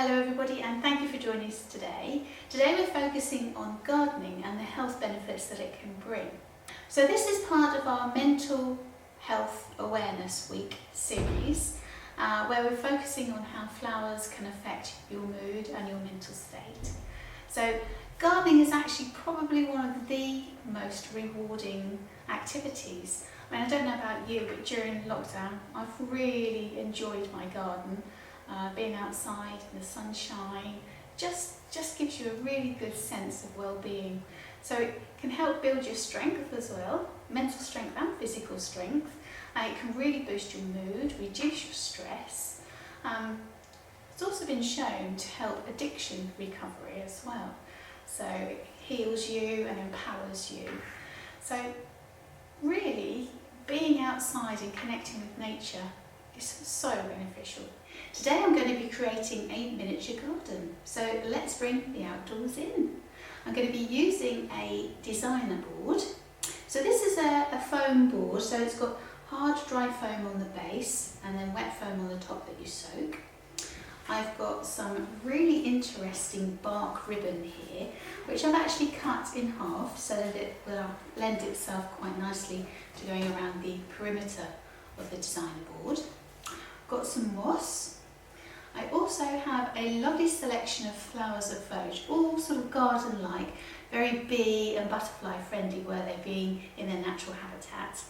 Hello everybody, and thank you for joining us today. Today we're focusing on gardening and the health benefits that it can bring. So this is part of our Mental Health Awareness Week series, where we're focusing on how flowers can affect your mood and your mental state. So gardening is actually probably one of the most rewarding activities. I mean, I don't know about you, but during lockdown I've really enjoyed my garden. Being outside in the sunshine just gives you a really good sense of well-being. So it can help build your strength as well, mental strength and physical strength. It can really boost your mood, reduce your stress. It's also been shown to help addiction recovery as well. So it heals you and empowers you. So really, being outside and connecting with nature is so beneficial. Today I'm going to be creating a miniature garden, so let's bring the outdoors in. I'm going to be using a designer board. So this is a foam board, so it's got hard dry foam on the base and then wet foam on the top that you soak. I've got some really interesting bark ribbon here, which I've actually cut in half so that it will lend itself quite nicely to going around the perimeter of the designer board. Got some moss. I also have a lovely selection of flowers of foliage, all sort of garden-like, very bee and butterfly friendly where they're being in their natural habitat.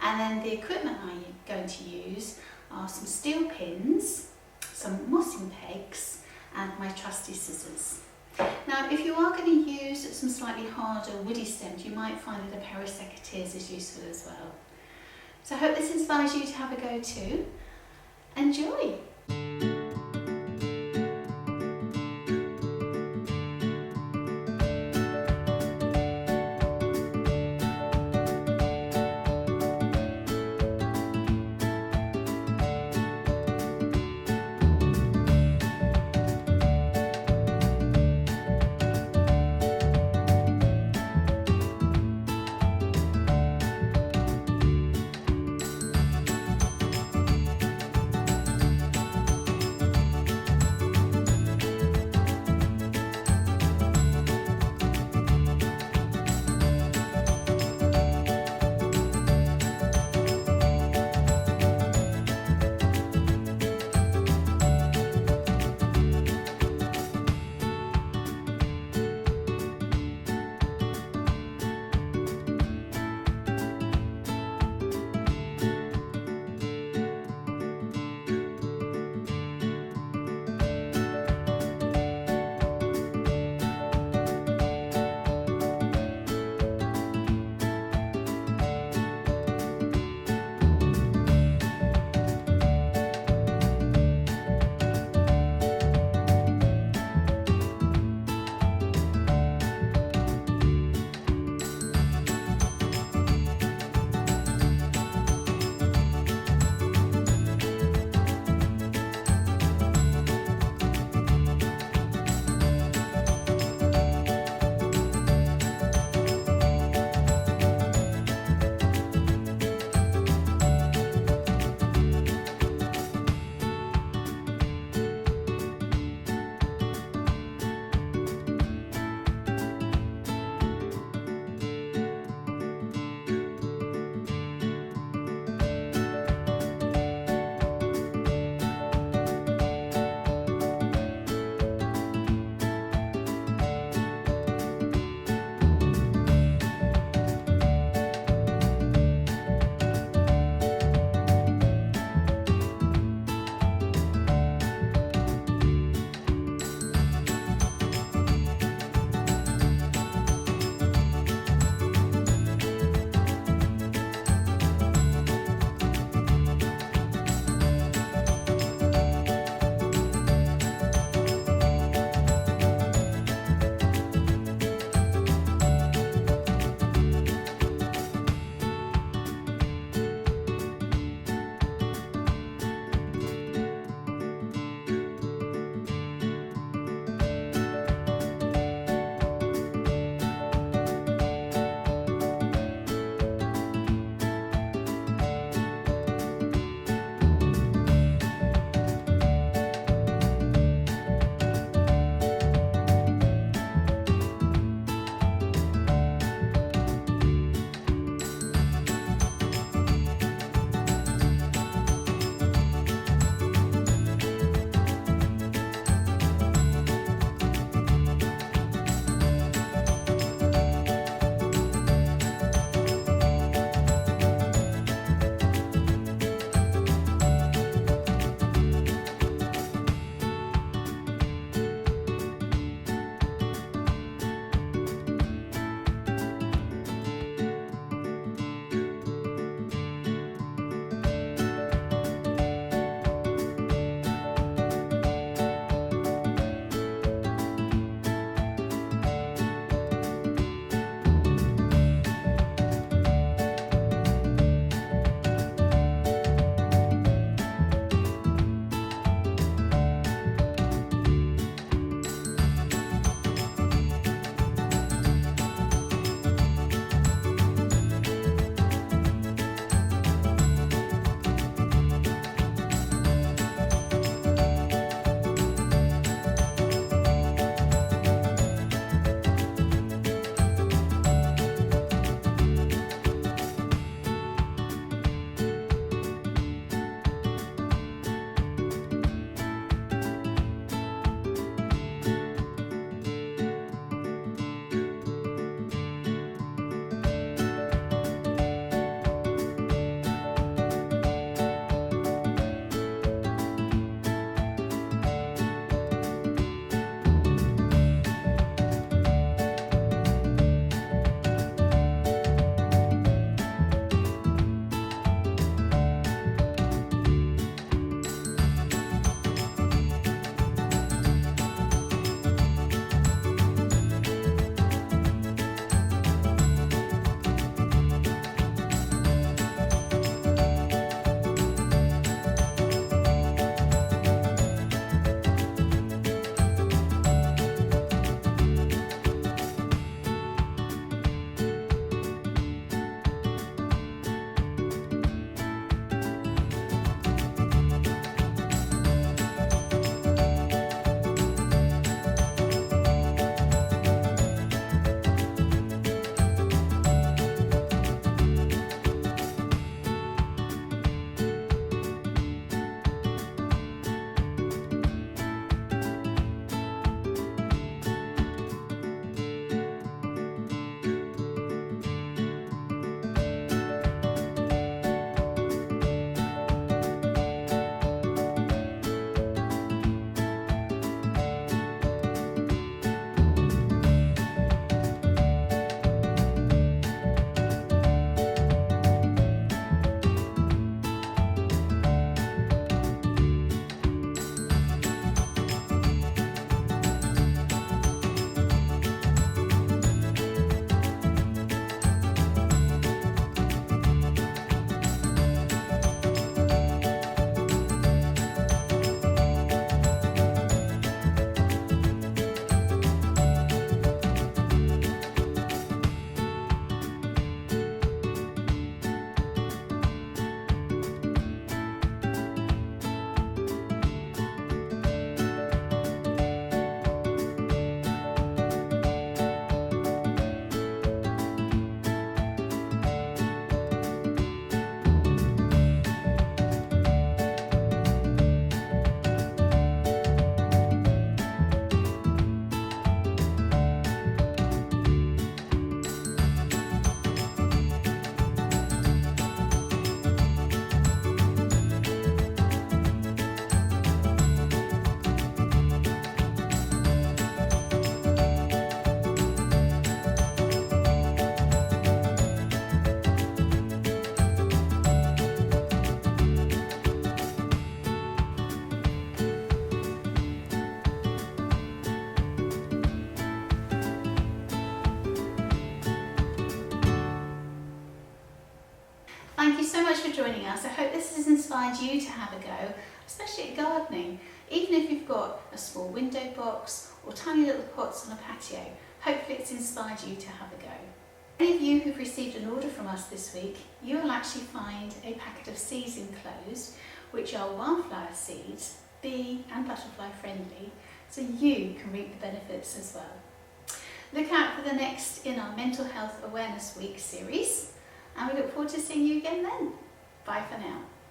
And then the equipment I'm going to use are some steel pins, some mossing pegs and my trusty scissors. Now if you are going to use some slightly harder woody stems, you might find that a pair of secateurs is useful as well. So I hope this inspires you to have a go too. Enjoy! so much for joining us. I hope this has inspired you to have a go, especially at gardening. Even if you've got a small window box or tiny little pots on a patio, hopefully it's inspired you to have a go. Any of you who've received an order from us this week, you will actually find a packet of seeds enclosed, which are wildflower seeds, bee and butterfly friendly, so you can reap the benefits as well. Look out for the next in our Mental Health Awareness Week series, and we look forward to seeing you again then. Bye for now.